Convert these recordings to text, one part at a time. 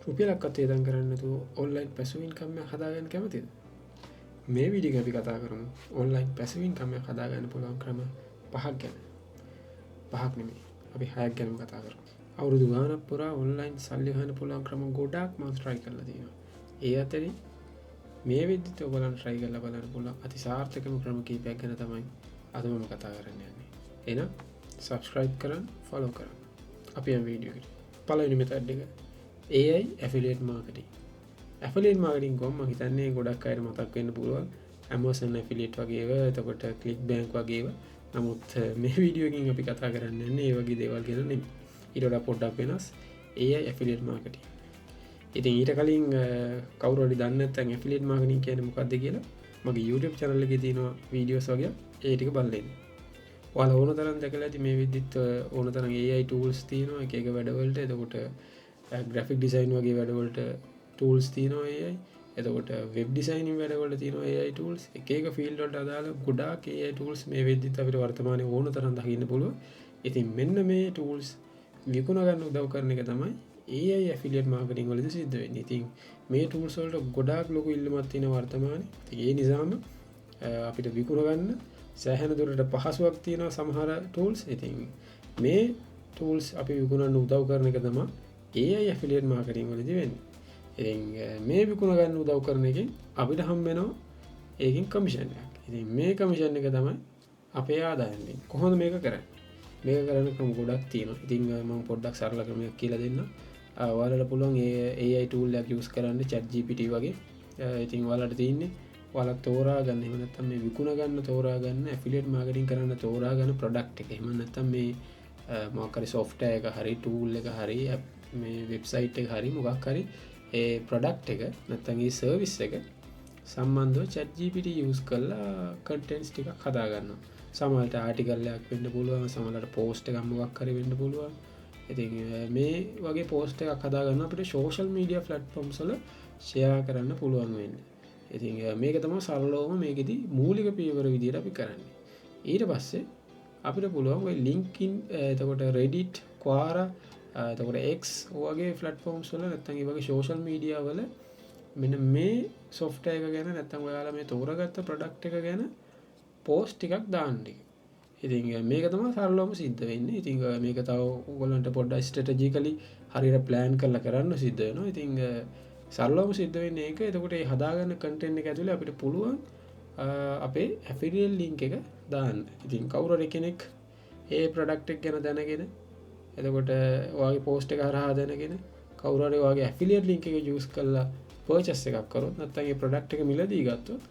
රුපියලක් අතේදන් කරන්න තු ඔන්ලයින් පැසුවින් කම්ම හදාගන්න කැමතිද මේ විඩි අපි කතා කරමු ඔන්ලයින් පැසවින් කම්ම හදාගන්න පුළුවන් ක්‍රම පහක් ගැන පහක් නෙමේ අපි හයක් ගැනම කතා කර අවුරුදු ගානක් පුරා ඔන්ලයින් සල්ලිහන පුළුවන් ක්‍රම ගොඩක් මස්ට්‍රයි කරලා තියෙන ඒ අතරි මේ විද්දිත ඔබලන් ට්‍රයි කරල බලන්න පුල අති සාර්ථකම ක්‍රම කීපයක් ගැන තමයි අදමම කතා කරන්න යන්නේ එන සබස්ක්‍රයිබ් කරන්න ෆලෝ කරන්න අපි වීඩියෝට පලනි මෙතඩ්ඩක ඒයි ඇෆිලේට් මාර්කටින් ඇෆිලේට් මාර්කටින් කොම හිතන්නේ ගොඩක් අයට මතක් වෙන්න පුළුවන් ඇමසන් ඇෆිලේට් වගේව එතකොට කලික් බෑන්ක් වගේව නමුත් මේ වීඩියෝකින් අපි කතා කරන්න ඒ වගේ දේවල් ගෙන ඉරට පොඩ්ඩක් වෙනස් ඒයි ඇෆිලේට් මාර්කටින් ඉතින් ඊට කලින් කවුරඩි දන්න තැන් ඇෆිලේට් මාර්කටින් කියන මොකක්ද කියලා මගේ YouTube channel එකේ තියෙනවා වීඩියෝස් වගේ ඒ ටික බලන්න ඔයාලා ඕන තරම් දැකලා ඇති මේ විදිහට ඕන තරම් AI tools තියෙනවා එක එක වැඩවලට එතකොට graphic design වගේ වැඩවලට tools තියෙනවා AI එතකොට web designing වැඩවලට තියෙනවා AI tools එක එක field වලට අදාළ ගොඩාක් AI tools මේ විදිහට අපිට වර්තමානයේ ඕන තරම් දකින්න පුළුවන් ඉතින් මෙන්න මේ tools විකුණ ගන්න උදව් කරන එක තමයි AI affiliate marketing වලදී සිද්ධ වෙන්නේ. ඉතින් මේ tools වලට ගොඩාක් ලොකු ඉල්ලුමක් තියෙන වර්තමානයේ. ඒ නිසාම අපිට විකුණ ගන්න සෑහෙන දුරට පහසුවක් තියෙනවා සමහර tools. ඉතින් මේ tools අපි විකුණන්න උදව් කරන එක තමයි AI affiliate marketing වලදී වෙන්නේ. ඉතින් මේ විකුණ ගන්න උදව් කරන එකෙන් අපිට හම්බ වෙනවා ඒකෙන් කමිෂන් එකක්. ඉතින් මේ කමිෂන් එක තමයි අපේ ආදායම වෙන්නේ. කොහොමද මේක කරන්නේ? මේක කරන්න ක්‍රම ගොඩක් තියෙනවා. ඉතින් මම පොඩ්ඩක් සරල ක්‍රමයක් කියලා දෙන්නම්. ඔයාලට පුළුවන් AI tool එකක් use කරන්න ChatGPT වගේ. ඉතින් ඔයාලට තියෙන්නේ ඔයාලා තෝරා ගන්න එහෙම නැත්නම් මේ විකුණ ගන්න තෝරා ගන්න affiliate marketing කරන්න තෝරා ගන්න product එක. එහෙම නැත්නම් මේ මොකක් හරි software එක හරි tool එක හරි මේ website එක හරි මොකක් හරි ඒ product එක නැත්නම් ඒ service එක සම්බන්ධව ChatGPT use කරලා contents ටිකක් හදා ගන්නවා. සමහරට ආටිකල් එකක් වෙන්න පුළුවන් සමහරට post එකක් මොකක් හරි වෙන්න පුළුවන්. ඉතින් මේ වගේ post එකක් හදා ගන්න අපිට social media platforms වල share කරන්න පුළුවන් වෙන්නේ. ඉතින් මේක තමයි සරලවම මේකෙදි මූලික පියවර විදියට අපි කරන්නේ. ඊට පස්සේ අපිට පුළුවන් ওই LinkedIn එතකොට Reddit, Quora එතකොට X වගේ platforms වල නැත්නම් ඒ වගේ social media වල මෙන්න මේ software එක ගැන නැත්නම් ඔයාලා මේ තෝරාගත්ත product එක ගැන post ටිකක් දාන්න ටික. ඉතින් මේක තමයි සරලවම සිද්ධ වෙන්නේ. ඉතින් මේක තව ඔයගොල්ලන්ට පොඩ්ඩක් strategically හරියට plan කරලා කරන්න සිද්ධ වෙනවා. ඉතින් සරලවම සිද්ධ වෙන්නේ ඒක. එතකොට මේ හදාගන්න content එක ඇතුලේ අපිට පුළුවන් අපේ affiliate link එක දාන්න. ඉතින් කවුරු හරි කෙනෙක් ඒ product එක ගැන දැනගෙන එතකොට ඔයාගේ post එක හරහා දැනගෙන කවුරු හරි ඔයාගේ affiliate link එක use කරලා purchase එකක් කරොත් නැත්නම් ඒ product එක මිලදී ගත්තොත්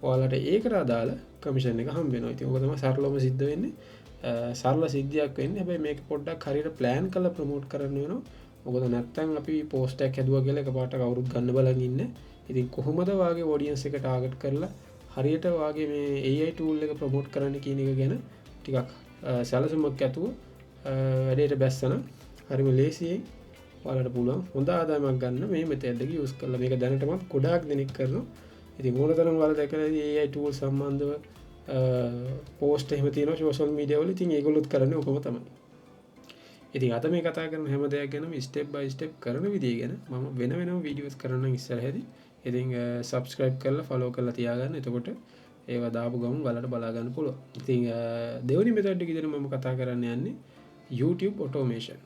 ඔයාලට ඒකට අදාළ කමිෂන් එක හම්බ වෙනවා. ඉතින් ඔක තමයි සරලවම සිද්ධ වෙන්නේ. සරල සිද්ධියක් වෙන්නේ. හැබැයි මේක පොඩ්ඩක් හරියට ප්ලෑන් කරලා ප්‍රොමෝට් කරන්න වෙනවා. මොකද නැත්තම් අපි පෝස්ට් එකක් හැදුවා කියලා එකපාරට කවුරුත් ගන්න බලන් ඉන්නේ. ඉතින් කොහොමද වාගේ ඔඩියන්ස් එක ටාගට් කරලා හරියට වාගේ මේ AI tool එක ප්‍රොමෝට් කරන්න කියන එක ගැන ටිකක් සැලසුමක් ඇතුව වැඩේට බැස්සන හරිම ලේසියෙන් ඔයාලට පුළුවන් හොඳ ආදායමක් ගන්න මේ මෙතෙඩ් එක යූස් කරලා. මේක දැනටමත් ගොඩාක් දෙනෙක් කරනවා. ඉතින් ඕන තරම් වල දැකලා AI tool සම්බන්ධව post එහෙම තියෙනවා social media වල. ඉතින් ඒගොල්ලොත් කරන්නේ ඔකම තමයි. ඉතින් අද මේ කතා කරන හැම දෙයක් ගැනම step by step කරන විදිය ගැන මම වෙන වෙනම videos කරන්නම් ඉස්සරහදී. ඉතින් subscribe කරලා follow කරලා තියාගන්න. එතකොට ඒවා දාපු ගමන් බලන්න බලා ගන්න පුළුවන්. ඉතින් දෙවෙනි method එක විදිහට මම කතා කරන්න යන්නේ YouTube automation.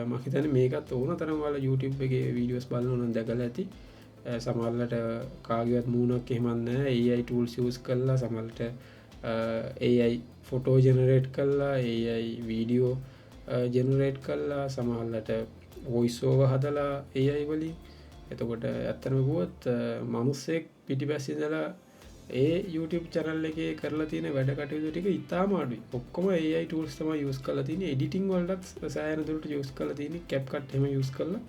මම හිතන්නේ මේකත් ඕන තරම් වල YouTube එකේ videos බලනවා නම් දැකලා ඇති. සමහරවිට කාගේවත් මූණක් එහෙමත් නැහැ. AI tools use කරලා සමහරවිට AI photo generate කරලා AI video generate කරලා සමහරවිට voice over හදලා AI වලින්. එතකොට ඇත්තටම කිව්වොත් මිනිස්සෙක් පිටිපස්සේ ඉඳලා ඒ YouTube channel එකේ කරලා තියෙන වැඩ කටයුතු ටික ඉතාම අඩුයි. ඔක්කොම AI tools තමයි use කරලා තියෙන්නේ. editing වලටත් සෑහෙන දුරට use කරලා තියෙන්නේ. CapCut එහෙම use කරලා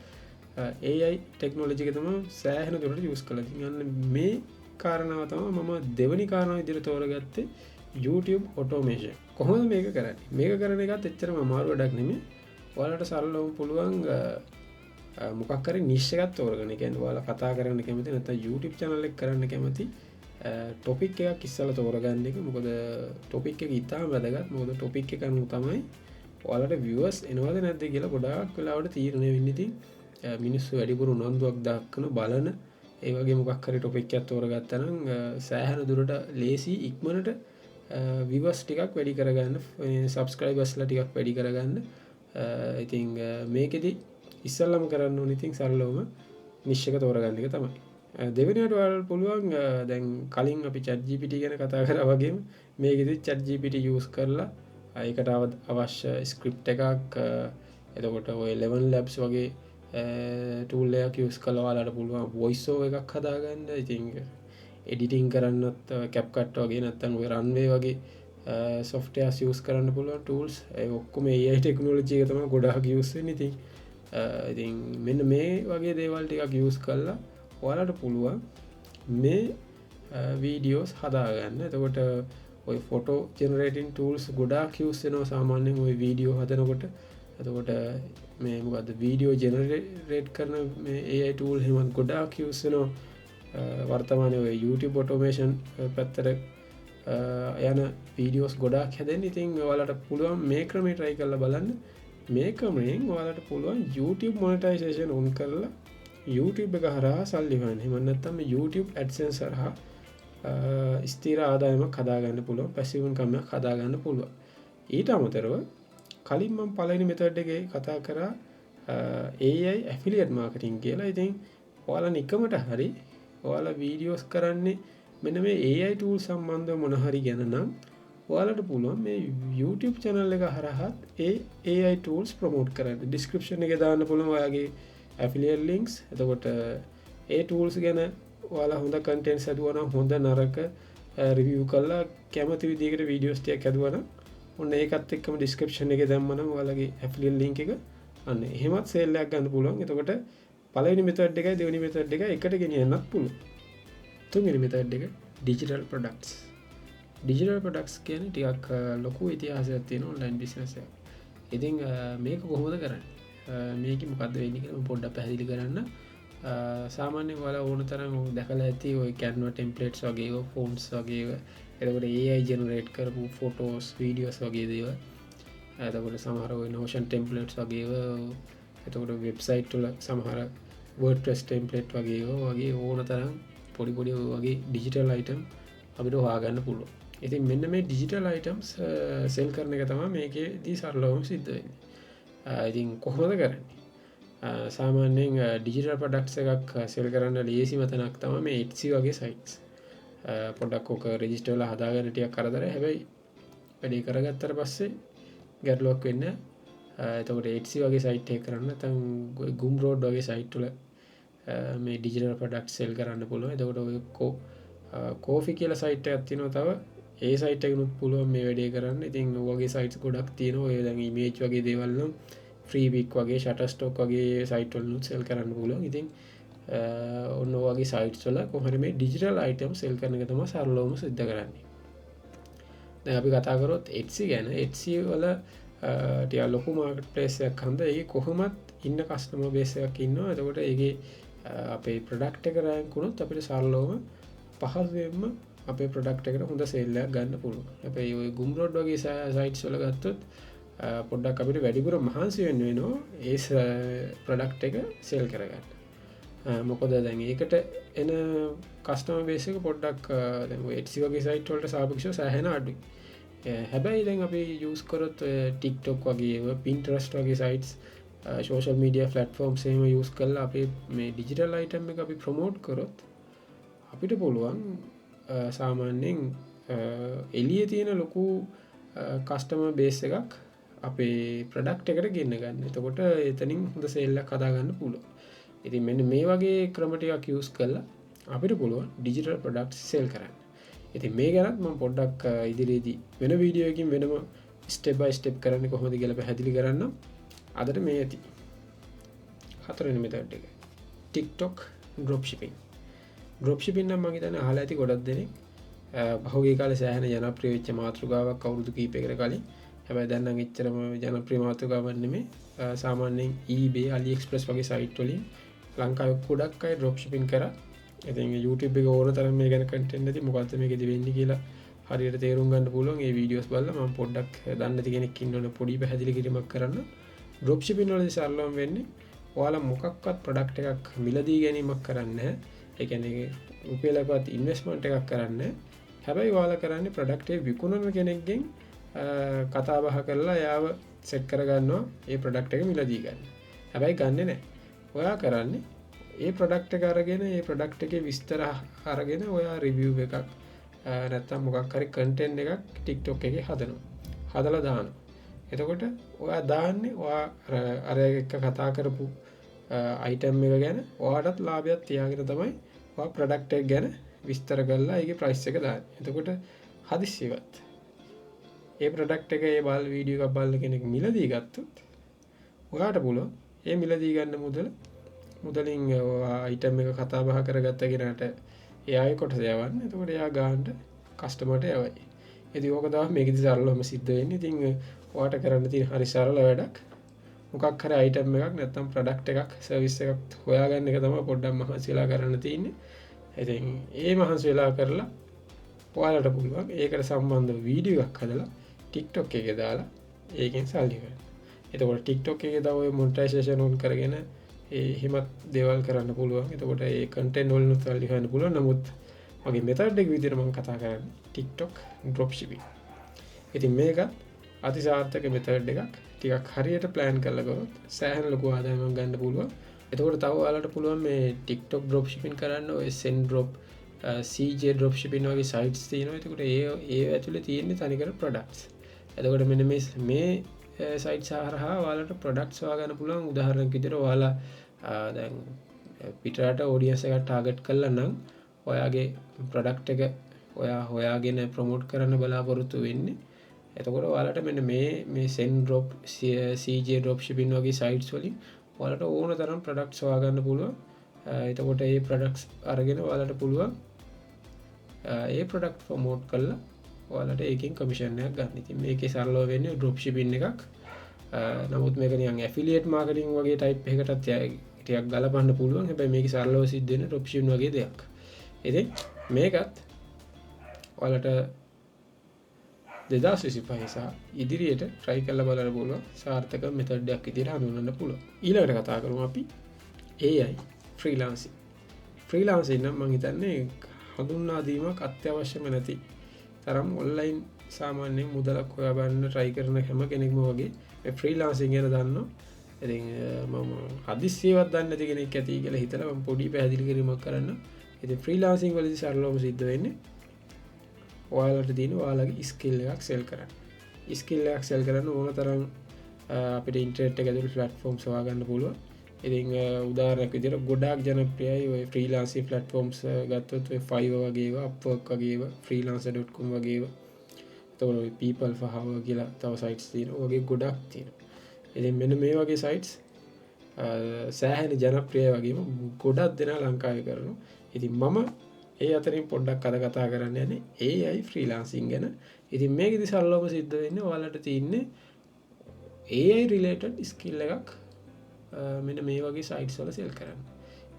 AI ටෙක්නොලොජි එක තමයි සෑහෙන දුරට යූස් කරලා තියෙන්නේ. මේ කාරණාව තමයි මම දෙවෙනි කාරණාව විදිහට තෝරගත්තේ YouTube automation. කොහොමද මේක කරන්නේ? මේක කරන එකත් එච්චරම අමාරු වැඩක් නෙමෙයි. ඔයාලට සරලවම පුළුවන් මොකක් හරි niche එකක් තෝරගන්න. ඒ කියන්නේ ඔයාලා කතා කරන්න කැමති නැත්නම් YouTube channel එක කරන්න කැමති topic එකක් ඉස්සලා තෝරගන්න එක. මොකද topic එක ඉතාම වැදගත්. මොකද topic එක අනුව තමයි ඔයාලට viewers එනවද නැද්ද කියලා ගොඩාක් වෙලාවට තීරණය වෙන්නේ. ඉතින් මිනිස්සු වැඩිපුර උනන්දුවක් දක්වන බලන ඒ වගේ මොකක් හරි ටොපික් එකක් තෝරගත්තා නම් සෑහෙන දුරට ලේසි ඉක්මනට විවර්ස් ටිකක් වැඩි කරගන්න සබ්ස්ක්‍රයිබර්ස්ලා ටිකක් වැඩි කරගන්න ඉතින් මේකෙදි ඉස්සල්ලාම කරන්න ඕනේ ඉතින් සරලවම නිෂ් එක තෝරගන්න එක තමයි. දෙවෙනියට ඔයාලට පුළුවන් දැන් කලින් අපි chat GPT ගැන කතා කරා වගේම මේකෙදි chat GPT use කරලා ඒකට අවශ්‍ය ස්ක්‍රිප්ට් එකක් එතකොට ඔය 11 labs වගේ tool එකක් use කරලා ඔයාලට පුළුවන් voice over එකක් හදාගන්න. ඉතින් editing කරන්නත් CapCut වගේ නැත්නම් ඔය runway වගේ softwares use කරන්න පුළුවන් tools. ඒ ඔක්කොම AI technology එක තමයි ගොඩාක් use වෙන්නේ. ඉතින් මෙන්න මේ වගේ දේවල් ටිකක් use කරලා ඔයාලට පුළුවන් මේ වීඩියෝස් හදාගන්න. එතකොට ඔය ෆොටෝ ජෙනරේටින් ටූල්ස් ගොඩාක් use වෙනවා සාමාන්‍යයෙන් ඔය වීඩියෝ හදනකොට. එතකොට මේ මොකද්ද වීඩියෝ ජෙනරේට් කරන මේ AI tool එහෙම ගොඩාක් use වෙනවා. වර්තමානයේ ඔය YouTube automation පැත්තට යන වීඩියෝස් ගොඩාක් හැදෙන්න. ඉතින් ඔයාලට පුළුවන් මේ ක්‍රමේ try කරලා බලන්න. මේ ක්‍රමයෙන් ඔයාලට පුළුවන් YouTube monetization on කරලා YouTube එක හරහා සල්ලි හොයන්න. එහෙම නැත්නම් YouTube AdSense හරහා ස්ථිර ආදායමක් හදාගන්න පුළුවන්. passive income එකක් හදාගන්න පුළුවන්. ඊට අමතරව කලින් මම පළවෙනි method එකේ කතා කරා AI affiliate marketing කියලා. ඉතින් ඔයාලා නිකමට හරි ඔයාලා වීඩියෝස් කරන්නේ මෙන්න මේ AI tool සම්බන්ධව මොන හරි ගැන නම් ඔයාලට පුළුවන් මේ YouTube channel එක හරහා ඒ AI tools promote කරන්න. description එකේ දාන්න පුළුවන් ඔයාගේ affiliate links. එතකොට ඒ tools ගැන ඔයාලා හොඳ content හදුවා නම් හොඳ නරක review කරලා කැමති විදිහකට videos ටිකක් හදුවා නම් ඔන්න ඒකත් එක්කම description එකේ දැම්මම නම් ඔයාලගේ affiliate link එක අන්න එහෙමත් sale එකක් ගන්න පුළුවන්. එතකොට පළවෙනි method එකයි දෙවෙනි method එකයි එකට ගෙනියන්නත් පුළුවන්. තුන්වෙනි method එක digital products. digital products කියන්නේ ටිකක් ලොකු ඉතිහාසයක් තියෙන online business එකක්. ඉතින් මේක කොහොමද කරන්නේ? මේක මොකද්ද වෙන්නේ කියලා මම පොඩ්ඩක් පැහැදිලි කරන්න. සාමාන්‍යයෙන් ඔයාලා ඕන තරම් දැකලා ඇති ඔය Canva templates වගේ ඒවා fonts වගේ ඒවා එතකොට AI generate කරපු photos videos වගේ දේවල් එතකොට සමහර ඔය Notion templates වගේ ඒවා එතකොට website වල සමහර WordPress template වගේ ඒවා වගේ ඕන තරම් පොඩි පොඩි වගේ digital item අපිට හොයාගන්න පුළුවන්. ඉතින් මෙන්න මේ digital items sell කරන එක තමයි මේකේදී සරලවම සිද්ධ වෙන්නේ. ඉතින් කොහොමද කරන්නේ? සාමාන්‍යයෙන් digital products එකක් sell කරන්න ලේසිම තැනක් තමයි මේ Etsy වගේ sites. පොඩ්ඩක් ඔක register වෙලා හදාගන්න ටිකක් කරදරයි. හැබැයි වැඩේ කරගත්තට පස්සේ ගැටලුවක් වෙන්නේ නැහැ. එතකොට Etsy වගේ site එක කරන්න නැත්නම් Gumroad වගේ site වල මේ digital products sell කරන්න පුළුවන්. එතකොට ඔය coffee කියලා site එකක් තියෙනවා තව. ඒ site එකනුත් පුළුවන් මේ වැඩේ කරන්න. ඉතින් ඔයගේ sites ගොඩක් තියෙනවා. ඔය දැන් image වගේ දේවල් නම් Freepik වගේ Shutterstock වගේ site වලනුත් sell කරන්න පුළුවන්. ඉතින් ඔන්න ඔයගේ sites වල කොහොමද මේ digital items sell කරන එක තමයි සරලවම සිද්ධ කරන්නේ. දැන් අපි කතා කරොත් Etsy ගැන. Etsy වල ටික ලොකු marketplace එකක් හන්ද ඒකේ කොහොමත් ඉන්න customer base එකක් ඉන්නවා. එතකොට ඒකේ අපේ product එක rank වුණොත් අපිට සරලවම පහසුවෙන්ම අපේ product එකට හොඳ sale එකක් ගන්න පුළුවන්. හැබැයි ඔය Gumroad වගේ sites වල ගත්තොත් පොඩ්ඩක් අපිට වැඩිපුර මහන්සි වෙන්න වෙනවා ඒ product එක sell කරගන්න. මොකද දැන් ඒකට එන customer base එක පොඩ්ඩක් දැන් ඔය Etsy වගේ site වලට සාපේක්ෂව සෑහෙන අඩුයි. හැබැයි දැන් අපි use කරොත් TikTok වගේ ඒවා Pinterest වගේ sites social media platforms එහෙම use කරලා අපි මේ digital item එක අපි promote කරොත් අපිට පුළුවන් සාමාන්‍යයෙන් එළියේ තියෙන ලොකු customer base එකක් අපේ product එකට ගෙන්න ගන්න. එතකොට එතනින් හොඳ sale එකක් හදා ගන්න පුළුවන්. ඉතින් මෙන්න මේ වගේ ක්‍රම ටිකක් use කරලා අපිට පුළුවන් digital products sell කරන්න. ඉතින් මේ ගැනත් මම පොඩ්ඩක් ඉදිරියේදී වෙන වීඩියෝ එකකින් වෙනම step by step කරන්නේ කොහොමද කියලා පැහැදිලි කරන්නම්. අදට මේ ඇති. හතරවෙනි method එක. TikTok dropshipping. dropshipping නම් මම හිතන්නේ අහලා ඇති ගොඩක් දෙනෙක්. පහුගිය කාලේ සෑහෙන ජනප්‍රිය වෙච්ච මාතෘකාවක් අවුරුදු කිහිපයකට කලින්. හැබැයි දැන් නම් එච්චරම ජනප්‍රිය මාතෘකාවක් නෙමෙයි. සාමාන්‍යයෙන් eBay, AliExpress වගේ site වලින් ලංකාවේ ගොඩක් අය dropshipping කරා. ඉතින් YouTube එක ඕන තරම් මේ ගැන content නැති මොකද්ද මේකෙදි වෙන්නේ කියලා හරියට තේරුම් ගන්න පුළුවන්. මේ videos බලලා මම පොඩ්ඩක් දන්නේ නැති කෙනෙක් ඉන්නවනේ පොඩි පැහැදිලි කිරීමක් කරන්න. dropshipping වලදී සරලවම වෙන්නේ ඔයාලා මොකක්වත් ප්‍රොඩක්ට් එකක් මිලදී ගැනීමක් කරන්නේ නැහැ. ඒ කියන්නේ රුපියලකවත් ඉන්වෙස්ට්මන්ට් එකක් කරන්නේ නැහැ. හැබැයි ඔයාලා කරන්නේ ප්‍රොඩක්ට් එක විකුණන කෙනෙක්ගෙන් කතා බහ කරලා යාව සෙට් කරගන්නවා ඒ ප්‍රොඩක්ට් එක මිලදී ගන්න. හැබැයි ගන්නෙ නැහැ. ඔයා කරන්නේ ඒ ප්‍රොඩක්ට් එක අරගෙන ඒ ප්‍රොඩක්ට් එකේ විස්තර අරගෙන ඔයා රිවිව් එකක් නැත්තම් මොකක් හරි කන්ටෙන්ට් එකක් TikTok එකේ හදනවා. හදලා දානවා. එතකොට ඔයා දාන්නේ ඔයා අර එක කතා කරපු අයිටම් එක ගැන ඔයාටත් ලාභයක් තියාගෙන තමයි ඔයා ප්‍රොඩක්ට් එක ගැන විස්තර කරලා ඒකේ ප්‍රයිස් එක දාන්නේ. එතකොට හදිස්සියවත් ඒ ප්‍රොඩක්ට් එක ඒ බාල් වීඩියෝ එකක් බලන කෙනෙක් මිලදී ගත්තොත් ඔයාට පුළුවන් ඒ මිලදී ගන්න මුදලින් අයිටම් එක කතා බහ කරගත්ත කෙනාට එයාගේ කොටස යවන්න. එතකොට එයා ගානට කස්ටමර්ට යවයි. ඉතින් ඕක තමයි මේකෙදි සරලවම සිද්ධ වෙන්නේ. ඉතින් ඔයාට කරන්න තියෙන හරි සරල වැඩක්. මොකක් හරි අයිටම් එකක් නැත්නම් ප්‍රොඩක්ට් එකක් සර්විස් එකක් හොයාගන්න එක තමයි පොඩ්ඩක් මහන්සි වෙලා කරන්න තියෙන්නේ. ඉතින් ඒ මහන්සි වෙලා කරලා ඔයාලට පුළුවන් ඒකට සම්බන්ධ වීඩියෝ එකක් හදලා TikTok එකේ දාලා ඒකෙන් සල්ලි ගන්න. එතකොට TikTok එකේ තව ඔය මොනිටයිසේෂන් on කරගෙන එහෙමත් දේවල් කරන්න පුළුවන්. එතකොට ඒ කන්ටෙන්ට් වලින් සල්ලි ගන්න පුළුවන්. නමුත් මගේ මෙතඩ් එක විදිහට මම කතා කරන්නේ TikTok drop shipping. ඉතින් මේක අතිසාර්ථක මෙතඩ් එකක්. ටිකක් හරියට ප්ලෑන් කරලා කරොත් සෑහෙන ලොකු ආදායමක් ගන්න පුළුවන්. එතකොට තව ඔයාලට පුළුවන් මේ TikTok drop shipping කරන්න ඔය Sendrop CJ drop shipping වගේ sites තියෙනවා. එතකොට ඒ ඇතුලේ තියෙන්නේ තනිකර products. එතකොට මෙන්න මේ sites හරහා ඔයාලට products හොයාගන්න පුළුවන්. උදාහරණයක් විදිහට ඔයාලා දැන් පිටරට audience එකක් target කළා නම් ඔයාගේ product එක ඔයා හොයාගෙන ප්‍රොමෝට් කරන්න බලාපොරොත්තු වෙන්නේ. එතකොට ඔයාලට මෙන්න මේ Sendrop CJ drop shipping වගේ sites වලින් ඔයාලට ඕන තරම් products හොයාගන්න පුළුවන්. එතකොට මේ products අරගෙන ඔයාලට පුළුවන් ඒ product ප්‍රොමෝට් කරලා ඔයාලට ඒකෙන් කමිෂන් එකක් ගන්න. ඉතින් මේකේ සරලව වෙන්නේ drop shipping එකක්. නමුත් මේක නිකන් affiliate marketing වගේ type එකකටත් ටිකක් ගලපන්න පුළුවන්. හැබැයි මේකේ සරලව සිද්ධ වෙන drop shipping වගේ දෙයක්. ඉතින් මේකත් ඔයාලට 2025 සහ ඉදිරියට try කරලා බලන්න පුළුවන් සාර්ථක මෙතඩ් එකක් විදිහට හඳුන්වන්න පුළුවන්. ඊළඟට කතා කරමු අපි AI freelancing. freelancing නම් මම හිතන්නේ හඳුන්වා දීමක් අත්‍යවශ්‍යම නැති තරම් ඔන්ලයින් සාමාන්‍යයෙන් මුදලක් හොයා ගන්න try කරන හැම කෙනෙක්ම වගේ මේ freelancing ගැන දන්නවා. ඉතින් මම හදිස්සියවත් දන්නේ නැති කෙනෙක් ඇති කියලා හිතලා මම පොඩි පැහැදිලි කිරීමක් කරන්න. ඉතින් freelancing වලදී සරලවම සිද්ධ වෙන්නේ ඔයාලට තියෙන ඔයාලගේ ස්කිල් එකක් සෙල් කරන්න. ස්කිල් එකක් සෙල් කරන්න ඕන තරම් අපිට ඉන්ටර්නෙට් එක ඇතුළේ platforms හොයාගන්න පුළුවන්. ඉතින් උදාහරණයක් විදිහට ගොඩාක් ජනප්‍රියයි ඔය freelancing platforms ගත්තොත් ඔය Fiverr වගේ ඒවා, Upwork වගේ ඒවා, freelancer.com වගේ ඒවා. එතකොට ඔය people for hour කියලා තව sites තියෙනවා. ඔයගේ ගොඩක් තියෙනවා. ඉතින් මෙන්න මේ වගේ sites සෑහෙන ජනප්‍රියයි වගේම ගොඩක් දෙනා ලංකාවේ කරනවා. ඉතින් මම ඒ අතරින් පොඩ්ඩක් අද කතා කරන්න යන්නේ AI freelancing ගැන. ඉතින් මේකෙදි සරලවම සිද්ධ වෙන්නේ ඔයාලට තියෙන්නේ AI related skill එකක් මෙන්න මේ වගේ sites වල sell කරන්න.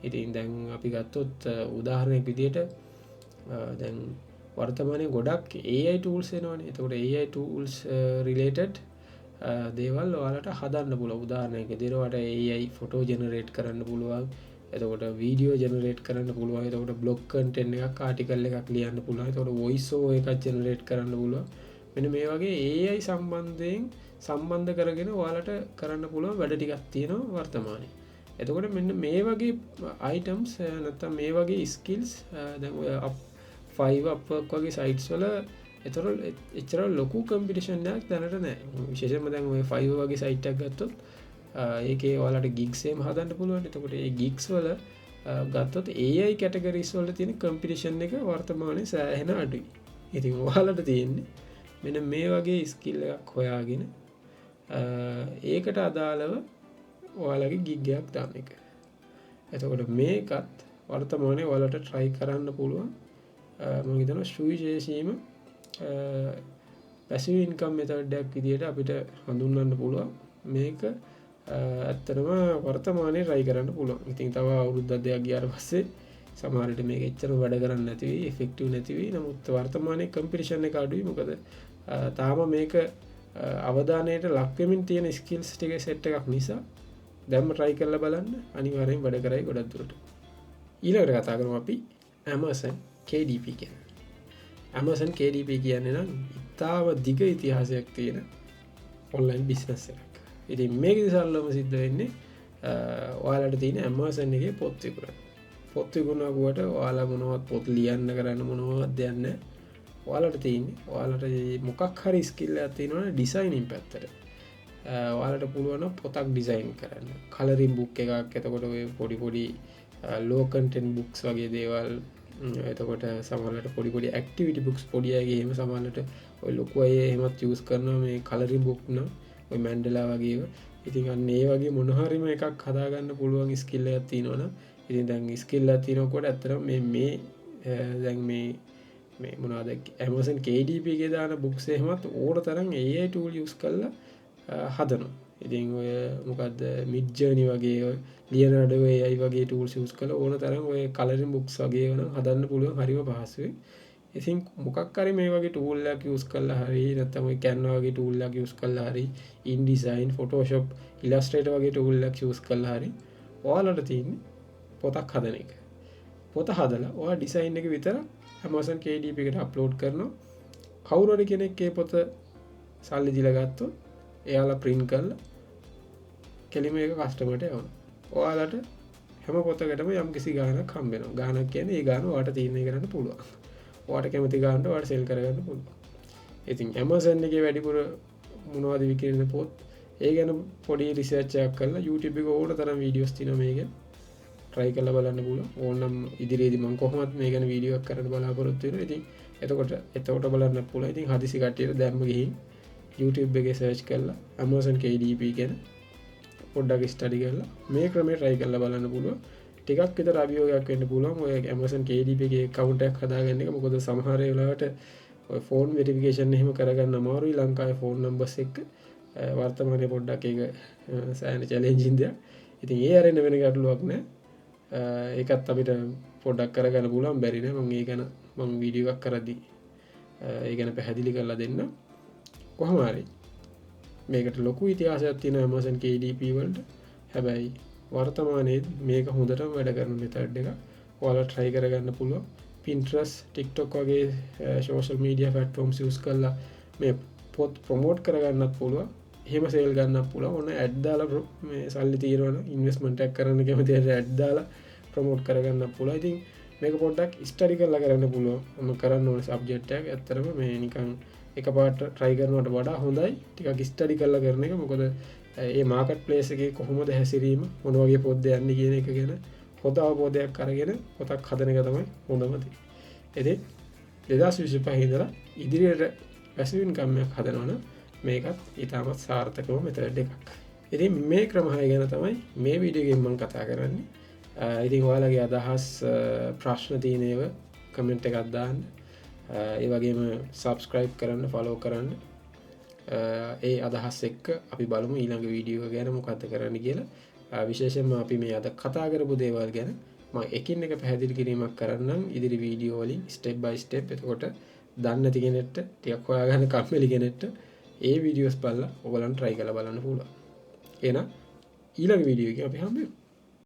ඉතින් දැන් අපි ගත්තොත් උදාහරණයක් විදිහට දැන් වර්තමානයේ ගොඩක් AI tools එනවනේ. එතකොට AI tools related දේවල් ඔයාලට හදන්න පුළුවන්. උදාහරණයක් විදිහට ඔයාලට AI photo generate කරන්න පුළුවන්. එතකොට වීඩියෝ ජෙනරේට් කරන්න පුළුවන්. එතකොට බ්ලොග් කන්ටෙන්ට් එකක් ආටිකල් එකක් ලියන්න පුළුවන්. එතකොට වොයිස් ඕවර් එකක් ජෙනරේට් කරන්න පුළුවන්. මෙන්න මේ වගේ AI සම්බන්ධයෙන් සම්බන්ධ කරගෙන ඔයාලට කරන්න පුළුවන් වැඩ ටිකක් තියෙනවා වර්තමානයේ. එතකොට මෙන්න මේ වගේ items නැත්නම් මේ වගේ skills දැන් ඔය Fiverr Upwork වගේ sites වල එතර ලොකු කම්පිටිෂන් එකක් දැනට නැහැ. විශේෂයෙන්ම දැන් ඔය Fiverr වගේ site එකක් ගත්තොත් ඒකේ ඔයාලට gigs එහෙම හදන්න පුළුවන්. එතකොට ඒ gigs වල ගත්තොත් AI categories වල තියෙන competition එක වර්තමානයේ සෑහෙන අඩුයි. ඉතින් ඔයාලට තියෙන්නේ මෙන්න මේ වගේ skill එකක් හොයාගෙන ඒකට අදාළව ඔයාලගේ gig එකක් දාන එක. එතකොට මේකත් වර්තමානයේ ඔයාලට try කරන්න පුළුවන්. මම හිතනවා සුවිශේෂීම passive income method එකක් විදිහට අපිට හඳුන්වන්න පුළුවන්. මේක ඇත්තටම වර්තමානයේ try කරන්න පුළුවන්. ඉතින් තව අවුරුද්දක් දෙකක් ගියාට පස්සේ සමහර විට මේක එච්චර වැඩ කරන්නේ නැති වෙයි, effective නැති වෙයි. නමුත් වර්තමානයේ competition එක අඩුයි. මොකද තාම මේක අවධානයට ලක් වෙමින් තියෙන skills ටික set එකක් නිසා දැම්ම try කරලා බලන්න අනිවාර්යෙන් වැඩ කරයි ගොඩක් දුරට. ඊළඟට කතා කරමු අපි Amazon KDP ගැන. Amazon KDP කියන්නේ නම් ඉතාම දිග ඉතිහාසයක් තියෙන ඔන්ලයින් බිස්නස් එකක්. ඉතින් මේකෙදි සරලවම සිද්ධ වෙන්නේ ඔයාලට තියෙන Amazon එකේ පොත් විකුණන. පොත් විකුණනකොට ඔයාලා මොනවත් පොත් ලියන්න කරන්න මොනවත් දෙයක් නැහැ. ඔයාලට තියෙන්නේ ඔයාලට මොකක් හරි ස්කිල් එකක් තියෙනවනේ ඩිසයිනින් පැත්තට. ඔයාලට පුළුවන් පොතක් ඩිසයින් කරන්න. කලරින් බුක් එකක්, එතකොට ඔය පොඩි ලෝ කන්ටෙන්ට් බුක්ස් වගේ දේවල්, එතකොට සමහරවිට පොඩි ඇක්ටිවිටි බුක්ස් පොඩි අයගේ එහෙම සමහරවිට ඔය ලොකු අය එහෙමත් යූස් කරනවා මේ කලරින් බුක් නම් ඔය මැන්ඩලා වගේව. ඉතින් අන්න ඒ වගේ මොන හරිම එකක් හදාගන්න පුළුවන් ස්කිල් එකක් තියෙනවනම් ඉතින් දැන් ස්කිල් එකක් තියෙනකොට ඇත්තටම මේ දැන් මේ මොනවද Amazon KDP එකේ දාන බුක්ස් එහෙමත් ඕන තරම් AI tool use කරලා හදනවා. ඉතින් ඔය මොකද්ද Midjourney වගේ Leonardo AI වගේ tools use කරලා ඕන තරම් ඔය coloring books වගේ වෙන හදන්න පුළුවන් හරිම පහසුයි. ඉතින් මොකක් හරි මේ වගේ tool එකක් use කරලා හරි නැත්නම් ඔය Canva වගේ tool එකක් use කරලා හරි InDesign, Photoshop, Illustrator වගේ tool එකක් use කරලා හරි ඔයාලට තියෙන්නේ පොතක් හදන එක. පොත හදලා ඔයා ඩිසයින් එක විතර Amazon KDP එකට අප්ලෝඩ් කරනවා. කවුරු හරි කෙනෙක් ඒ පොත සල්ලි දීලා ගත්තොත් එයාලා print කරලා කෙලිම එක කස්ටමර්ට යවනවා. ඔයාලට හැම පොතකටම යම් කිසි ගාණක් හම්බ වෙනවා. ගාණක් කියන්නේ ඒ ගාණ ඔයාලට තීරණය කරන්න පුළුවන්. ඔයාලට කැමති ගාණට ඔයාලට සෙල් කරගන්න පුළුවන්. ඉතින් Amazon එකේ වැඩිපුර මොනවද විකිරෙන පොත් ඒ ගැන පොඩි රිසර්ච් එකක් කරලා YouTube එකේ ඕන තරම් වීඩියෝස් තියෙනවා මේක. try කරලා බලන්න පුළුවන්. ඕනනම් ඉදිරියේදී මම කොහොමද මේ ගැන වීඩියෝ එකක් කරන්න බලාපොරොත්තු වෙනවා. ඉතින් එතකොට බලන්න පුළුවන්. ඉතින් හදිසි කට්ටියට දැම්ම ගිහින් YouTube එකේ search කරලා Amazon KDP ගැන පොඩ්ඩක් ස්ටඩි කරලා මේ ක්‍රමේ try කරලා බලන්න පුළුවන්. ටිකක් විතර අභියෝගයක් වෙන්න පුළුවන් ඔය Amazon KDP එකේ account එකක් හදාගන්න එක. මොකද සමහර වෙලාවට ඔය phone verification එහෙම කරගන්න අමාරුයි ලංකාවේ phone numbers එක්ක. වර්තමානයේ පොඩ්ඩක් ඒක සෑහෙන challenging දෙයක්. ඉතින් ඒ අරින්න වෙන ගැටලුවක් නෑ. ඒකත් අපිට පොඩ්ඩක් කරගන්න පුළුවන් බැරි නෑ. මම ඒ ගැන වීඩියෝ එකක් කරද්දී ඒ ගැන පැහැදිලි කරලා දෙන්න. කොහොම හරි මේකට ලොකු ඉතිහාසයක් තියෙන Amazon KDP වලට. හැබැයි වර්තමානයේ මේක හොඳටම වැඩ කරන මෙතඩ් එක. ඔයාලා try කරගන්න පුළුවන්. Pinterest, TikTok වගේ social media platforms use කරලා මේ පොත් ප්‍රොමෝට් කරගන්නත් පුළුවන්. එහෙම සේල් ගන්නත් පුළුවන්. ඕන ඇඩ් දාලා මේ සල්ලි తీරවන ඉන්වෙස්ට්මන්ට් එකක් කරන්න කැමති අය ඇඩ් දාලා ප්‍රොමෝට් කරගන්නත් පුළුවන්. ඉතින් මේක පොඩ්ඩක් ස්ටඩි කරලා කරන්න පුළුවන්. මම කරන්න ඕන සබ්ජෙක්ට් එකක්. ඇත්තටම මේ නිකන් එකපාරට try කරනවට වඩා හොඳයි ටිකක් ස්ටඩි කරලා කරන එක. මොකද මේ මාකට් ප්ලේස් එකේ කොහොමද හැසිරීම මොන වගේ පොත්ද යන්නේ කියන එක ගැන හොඳ අවබෝධයක් අරගෙන පොතක් හදන එක තමයි හොඳම දේ. ඉතින් 2025 ඉඳලා ඉදිරියට passive income එකක් හදනවනම් මේකත් ඊටමත් සාර්ථකව මෙතඩ් එකක්. ඉතින් මේ ක්‍රම 6 ගැන තමයි මේ වීඩියෝ එකෙන් මම කතා කරන්නේ. ඉතින් ඔයාලගේ අදහස් ප්‍රශ්න තියෙන ඒවා කමෙන්ට් එකක් දාන්න. ඒ වගේම subscribe කරන්න, follow කරන්න. ඒ අදහස් එක්ක අපි බලමු ඊළඟ වීඩියෝ එක ගැන මොකක්ද කරන්න කියලා. විශේෂයෙන්ම අපි මේ අද කතා කරපු දේවල් ගැන මම එකින් එක පැහැදිලි කිරීමක් කරන්නම් ඉදිරි වීඩියෝ වලින් step by step. එතකොට දන්නේ නැති කෙනෙක්ට ටිකක් හොයාගන්න කම්මැලි කෙනෙක්ට ඒ වීඩියෝස් බලලා ඔයගලන් try කරලා බලන්න පුළුවන්. එහෙනම් ඊළඟ වීඩියෝ එකේ අපි හම්බෙමු.